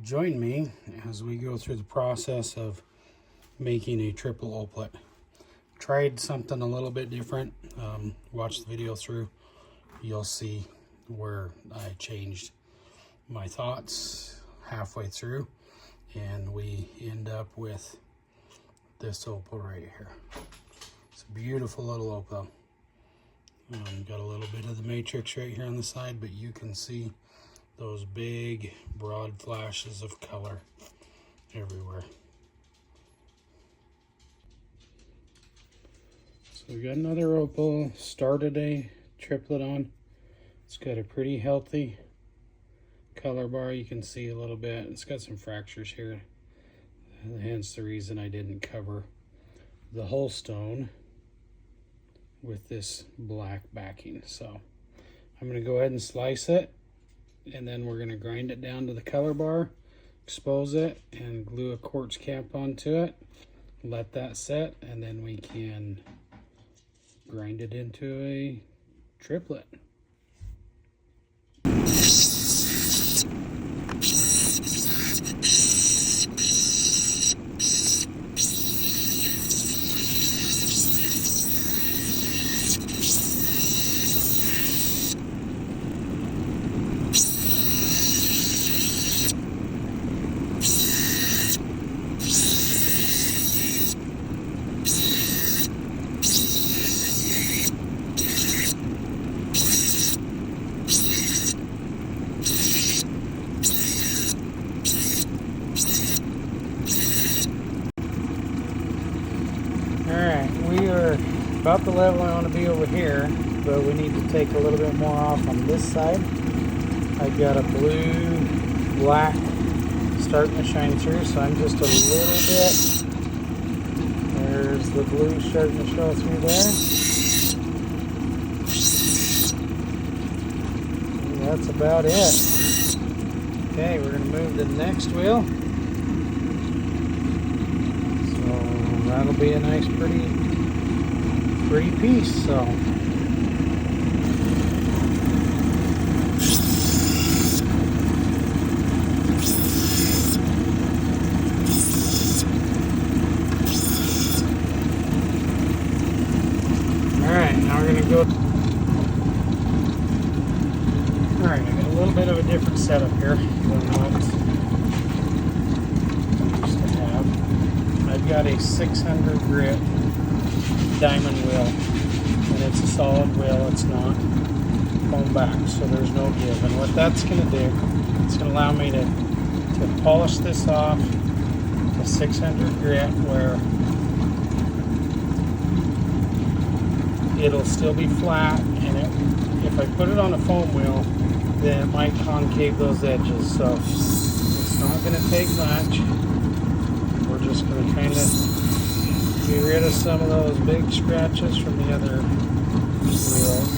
Join me as we go through the process of making a triple oplet. Tried something a little bit different. Watch the video through. You'll see where I changed my thoughts halfway through, and we end up with this opal right here. It's a beautiful little opal. Got a little bit of the matrix right here on the side, but you can see those big broad flashes of color everywhere. So we got another opal, started a triplet on. It's got a pretty healthy color bar. You can see a little bit. It's got some fractures here, hence the reason I didn't cover the whole stone with this black backing. So I'm going to go ahead and slice it, and then we're going to grind it down to the color bar, expose it, and glue a quartz cap onto it. Let that set, and then we can grind it into a triplet. Alright, we are about the level I want to be over here, but we need to take a little bit more off on this side. I've got a blue, black starting to shine through, so I'm just a little bit. There's the blue starting to show through there. And that's about it. Okay, we're going to move to the next wheel. That'll be a nice pretty piece. So alright, now we're gonna go. Alright, I got a little bit of a different setup here than what I used to have. I've got a 600 grit diamond wheel, and it's a solid wheel. It's not foam back, so there's no give. And what that's going to do, it's going to allow me to polish this off a 600 grit where it'll still be flat, and if I put it on a foam wheel, then it might concave those edges. So it's not going to take much. We're just going to kind of get rid of some of those big scratches from the other wheels.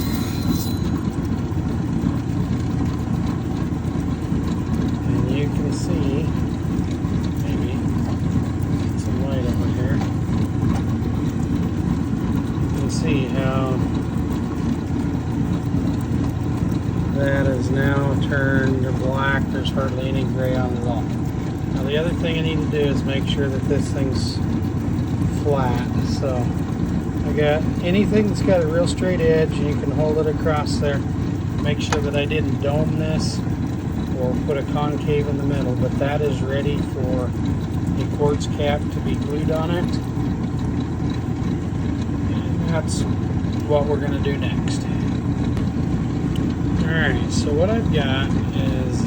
And you can see, maybe, some light over here. You can see how that is now turned to black. There's hardly any gray on it at all. Now the other thing I need to do is make sure that this thing's flat. So I got anything that's got a real straight edge, you can hold it across there. Make sure that I didn't dome this or put a concave in the middle, but that is ready for a quartz cap to be glued on it. And that's what we're going to do next. Alright, so what I've got is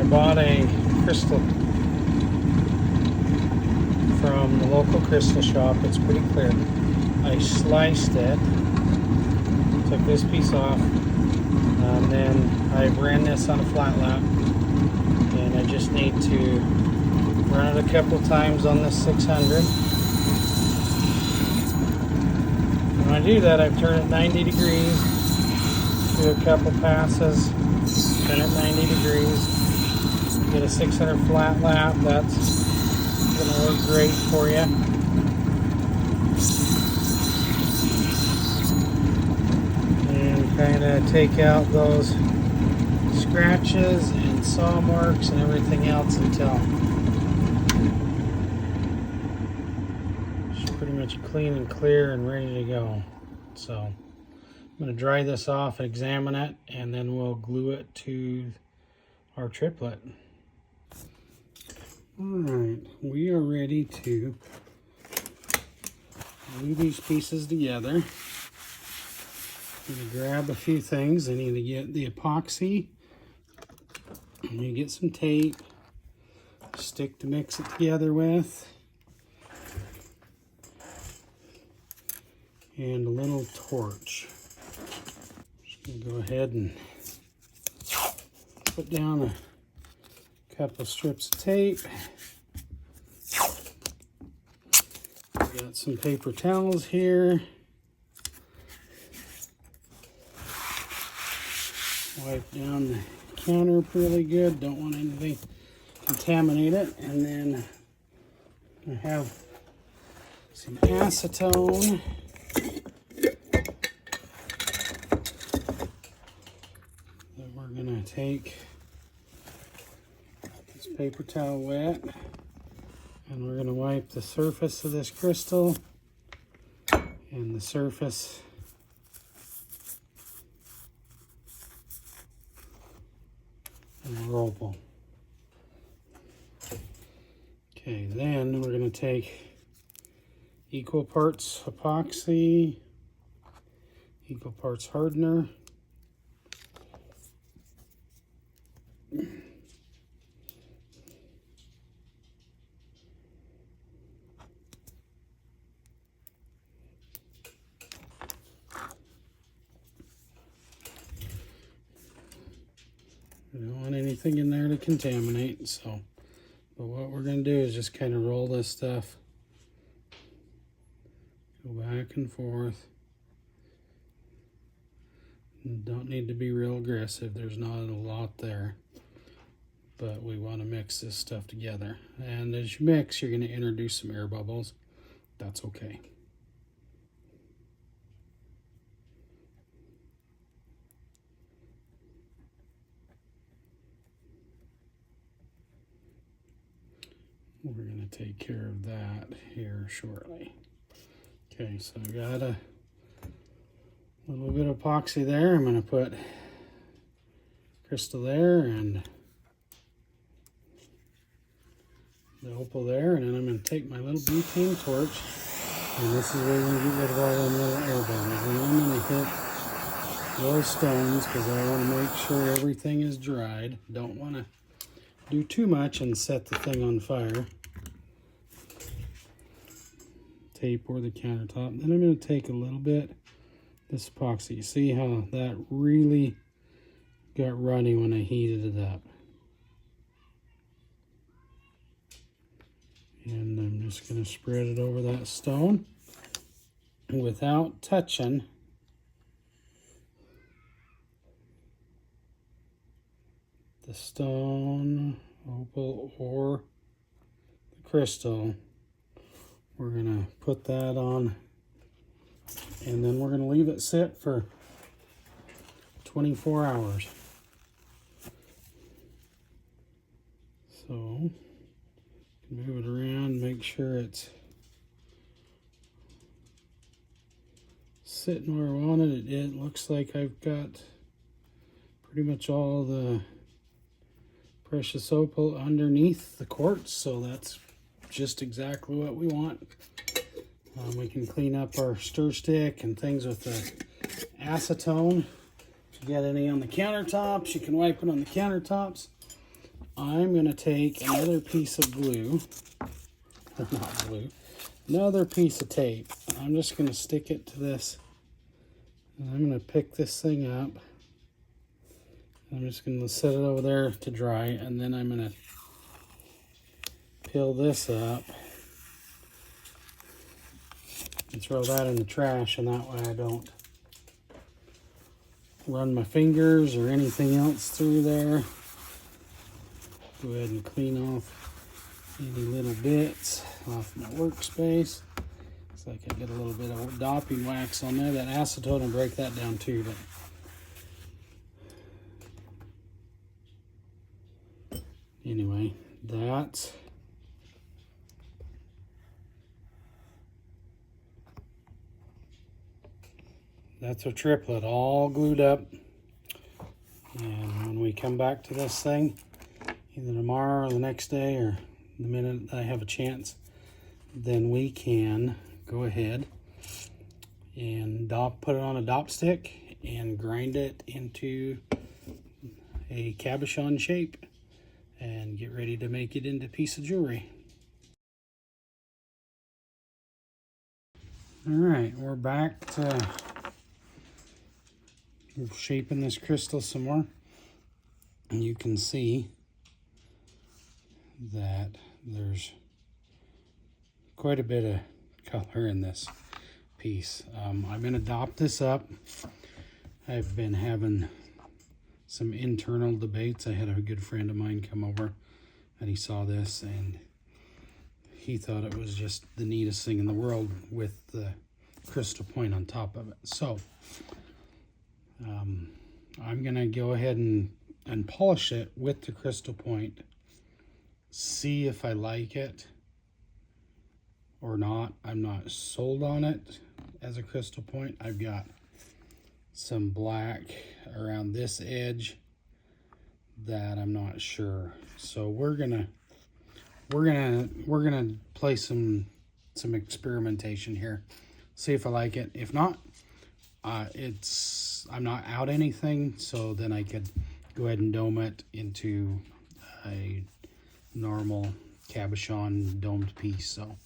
I bought a crystal from the local crystal shop. It's pretty clear. I sliced it, took this piece off, and then I ran this on a flat lap, and I just need to run it a couple times on this 600. When I do that, I've turned it 90 degrees, do a couple passes, turn it 90 degrees. Get a 600 flat lap. That's going to work great for you. And kind of take out those scratches and saw marks and everything else until it's pretty much clean and clear and ready to go. So I'm going to dry this off, examine it, and then we'll glue it to our triplet. Alright, we are ready to glue these pieces together. I'm going to grab a few things. I need to get the epoxy. I'm going to get some tape, stick to mix it together with, and a little torch. Just going to go ahead and put down a couple strips of tape. Got some paper towels here. Wipe down the counter really good. Don't want anything contaminate it. And then I have some acetone. That we're gonna take this paper towel wet, and we're gonna wipe the surface of this crystal and the surface of the opal. Okay, then we're gonna take equal parts epoxy, equal parts hardener. We don't want anything in there to contaminate, so, but what we're going to do is just kind of roll this stuff, go back and forth. And don't need to be real aggressive, there's not a lot there, but we want to mix this stuff together. And as you mix, you're going to introduce some air bubbles. That's okay. We're going to take care of that here shortly. Okay, so I got a little bit of epoxy there. I'm going to put crystal there and the opal there, and then I'm going to take my little butane torch, and this is where we're going to get rid of all them little air bubbles. And I'm going to hit those stones because I want to make sure everything is dried. Don't want to do too much and set the thing on fire. Tape or the countertop. Then I'm going to take a little bit this epoxy. See how that really got runny when I heated it up. And I'm just going to spread it over that stone without touching the stone, opal, or the crystal. We're going to put that on, and then we're going to leave it sit for 24 hours. So, move it around, make sure it's sitting where I want it. It looks like I've got pretty much all the precious opal underneath the quartz, so that's just exactly what we want. We can clean up our stir stick and things with the acetone. If you got any on the countertops, you can wipe it on the countertops. I'm going to take another piece of glue, or not glue, another piece of tape. I'm just going to stick it to this, and I'm going to pick this thing up. I'm just going to set it over there to dry, and then I'm going to peel this up and throw that in the trash, and that way I don't run my fingers or anything else through there. Go ahead and clean off any little bits off my workspace. Looks like I get a little bit of dopping wax on there. That acetone will break that down too. But Anyway, that's a triplet all glued up. And when we come back to this thing, either tomorrow or the next day or the minute I have a chance, then we can go ahead and put it on a dop stick and grind it into a cabochon shape and get ready to make it into a piece of jewelry. All right, we're back to shaping this crystal some more. And you can see that there's quite a bit of color in this piece. I'm going to dop this up. I've been having some internal debates. I had a good friend of mine come over and he saw this and he thought it was just the neatest thing in the world with the crystal point on top of it. So I'm going to go ahead and polish it with the crystal point, see if I like it or not. I'm not sold on it as a crystal point. I've got some black around this edge that I'm not sure. So we're gonna play some experimentation here, see if I like it. If not, I'm not out anything, so then I could go ahead and dome it into a normal cabochon domed piece. So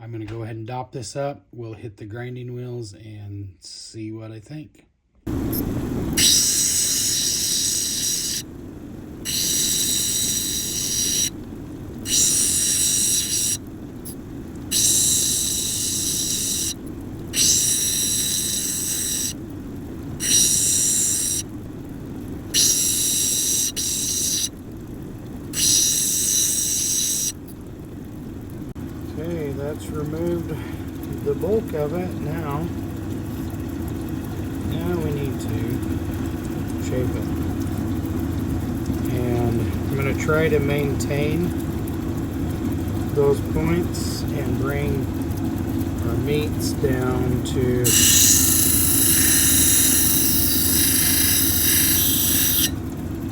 I'm going to go ahead and dop this up. We'll hit the grinding wheels and see what I think. Okay, that's removed the bulk of it. Now we need to shape it. And I'm going to try to maintain those points and bring our meats down to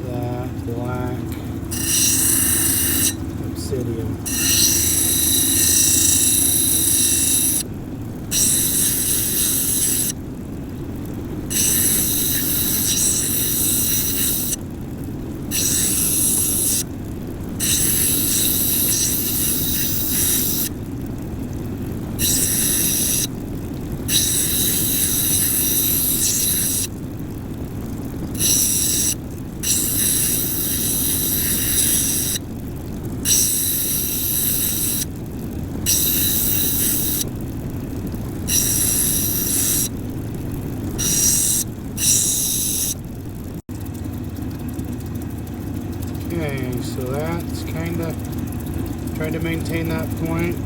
that black obsidian. Okay, so that's kind of trying to maintain that point.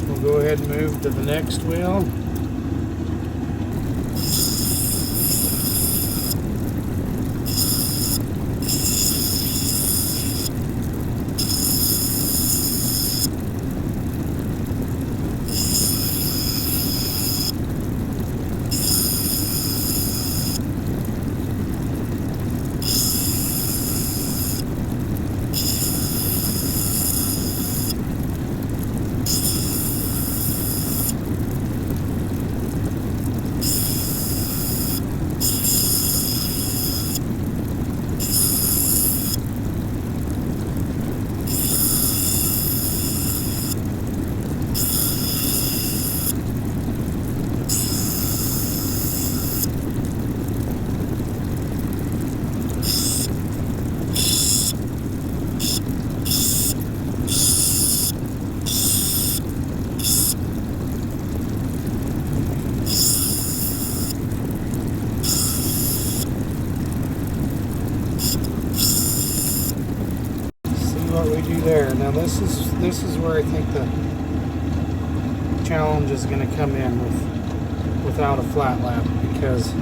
We'll go ahead and move to the next wheel. What we do there. Now this is where I think the challenge is going to come in without a flat lap, because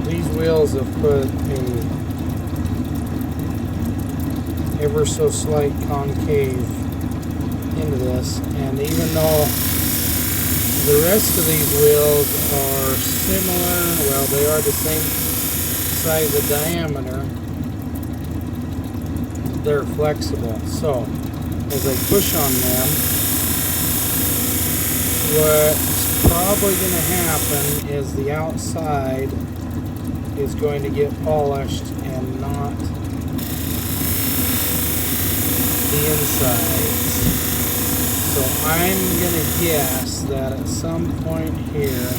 these wheels have put a ever so slight concave into this, and even though the rest of these wheels are similar, well, they are the same size of diameter, they're flexible. So as I push on them, what's probably going to happen is the outside is going to get polished and not the insides. So I'm going to guess that at some point here,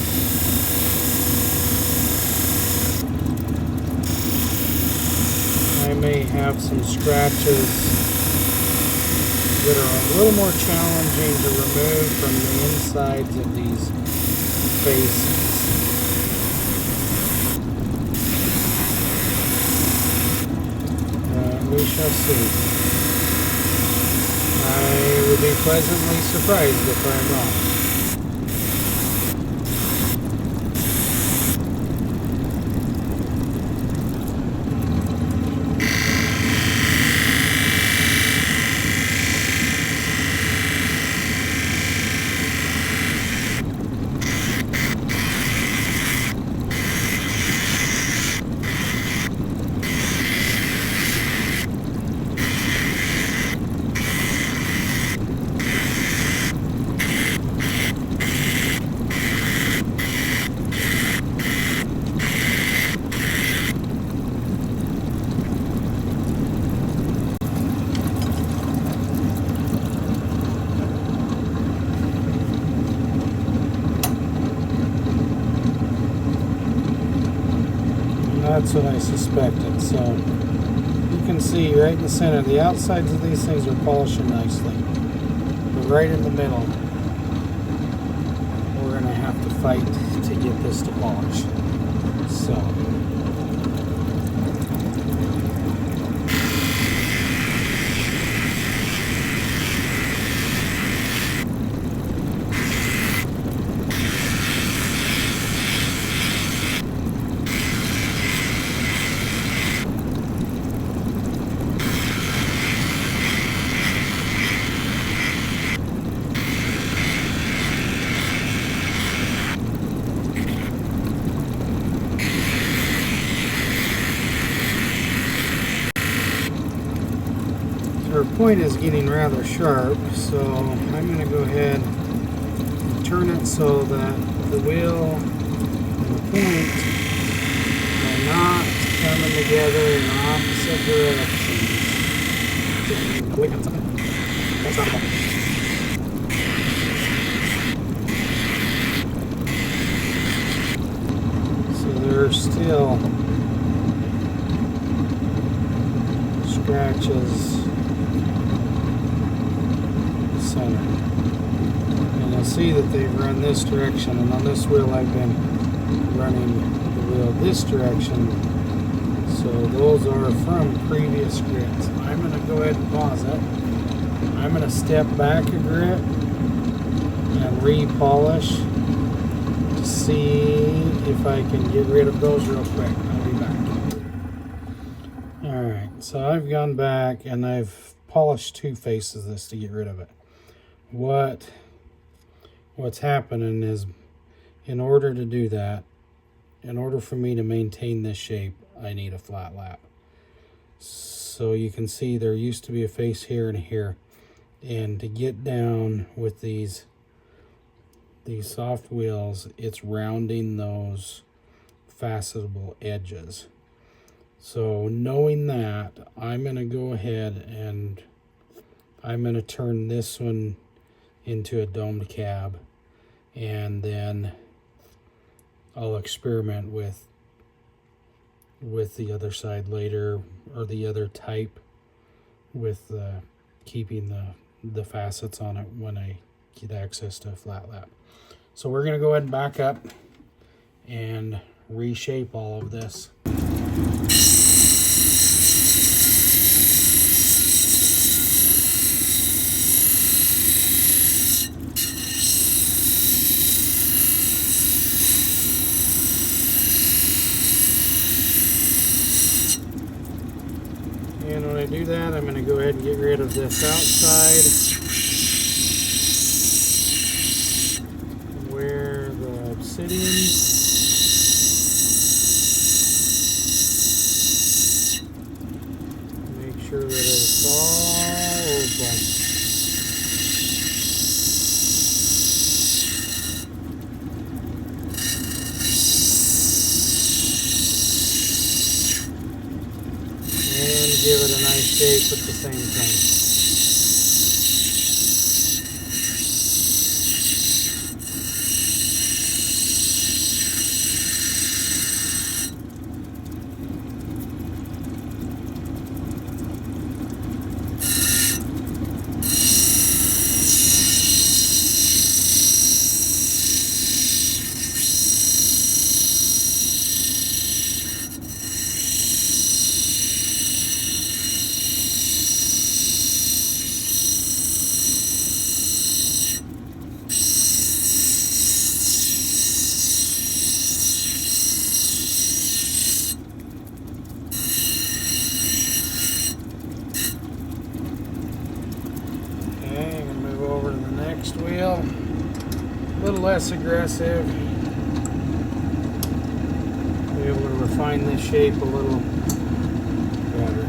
I may have some scratches that are a little more challenging to remove from the insides of these faces. We shall see. I would be pleasantly surprised if I'm wrong. That's what I suspected. So you can see right in the center, the outsides of these things are polishing nicely. But right in the middle, we're going to have to fight to get this to polish. So our point is getting rather sharp, so I'm going to go ahead and turn it so that the wheel and the point are not coming together in opposite directions. So there are still scratches center. And you'll see that they've run this direction, and on this wheel I've been running the wheel this direction. So those are from previous grits. I'm going to go ahead and pause it. I'm going to step back a grit and re-polish to see if I can get rid of those real quick. I'll be back. Alright, so I've gone back and I've polished two faces of this to get rid of it. What's happening is, in order to do that, in order for me to maintain this shape, I need a flat lap. So you can see there used to be a face here and here, and to get down with these soft wheels, it's rounding those facetable edges. So knowing that, I'm going to go ahead and I'm going to turn this one into a domed cab, and then I'll experiment with the other side later, or the other type, with keeping the facets on it when I get access to a flat lap. So we're going to go ahead and back up and reshape all of this. And when I do that, I'm going to go ahead and get rid of this outside where the obsidian. Make sure that it's all opal. Give it a nice shape at the same time. Wheel, a little less aggressive, be able to refine this shape a little better.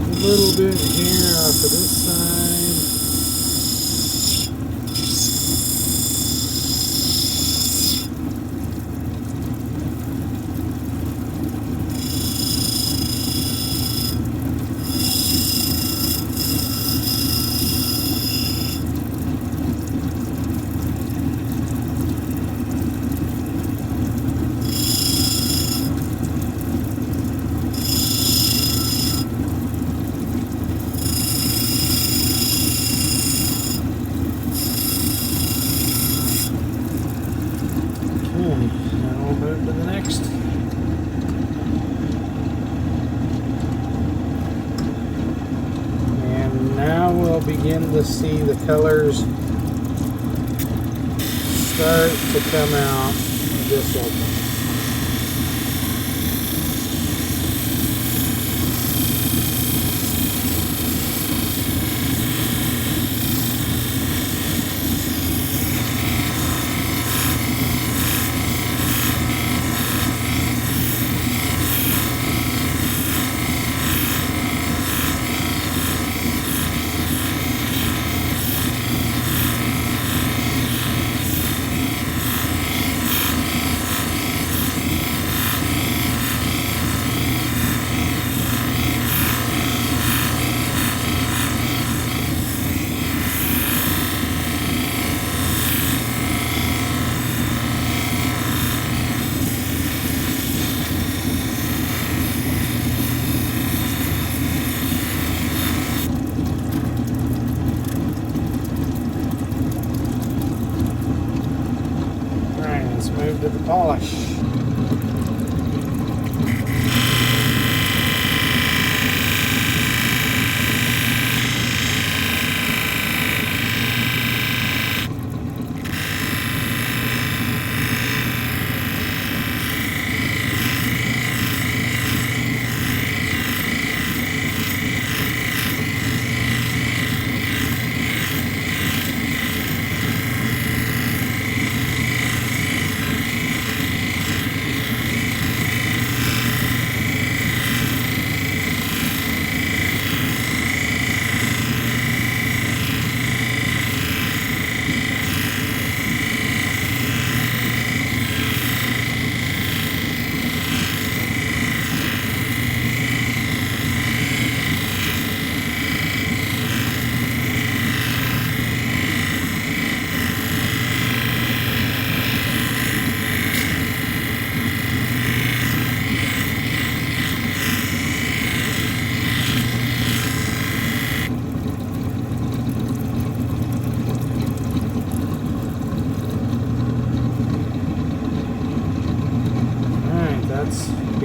A little bit here off of this side. Begin to see the colors start to come out of this opal. Move to the polish.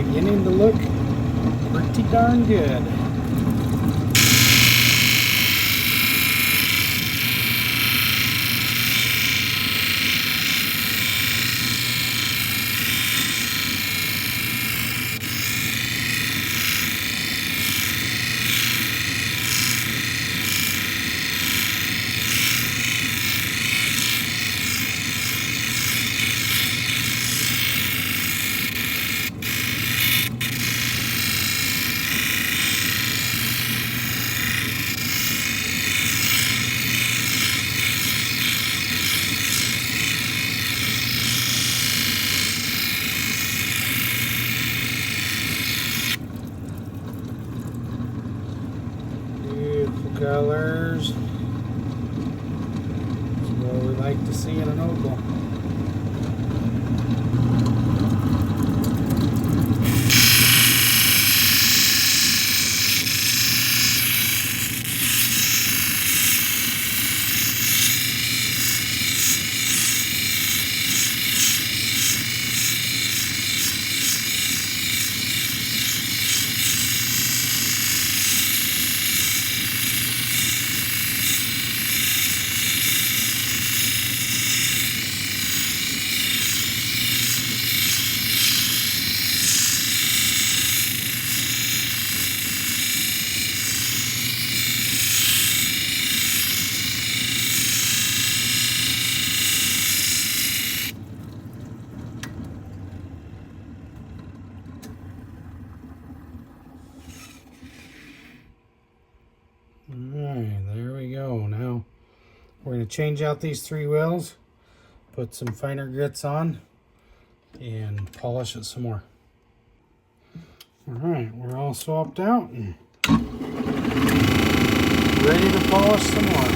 beginning to look pretty darn good. Colors. That's what we like to see in an opal. Alright, there we go. Now we're going to change out these 3 wheels, put some finer grits on, and polish it some more. Alright, we're all swapped out and ready to polish some more.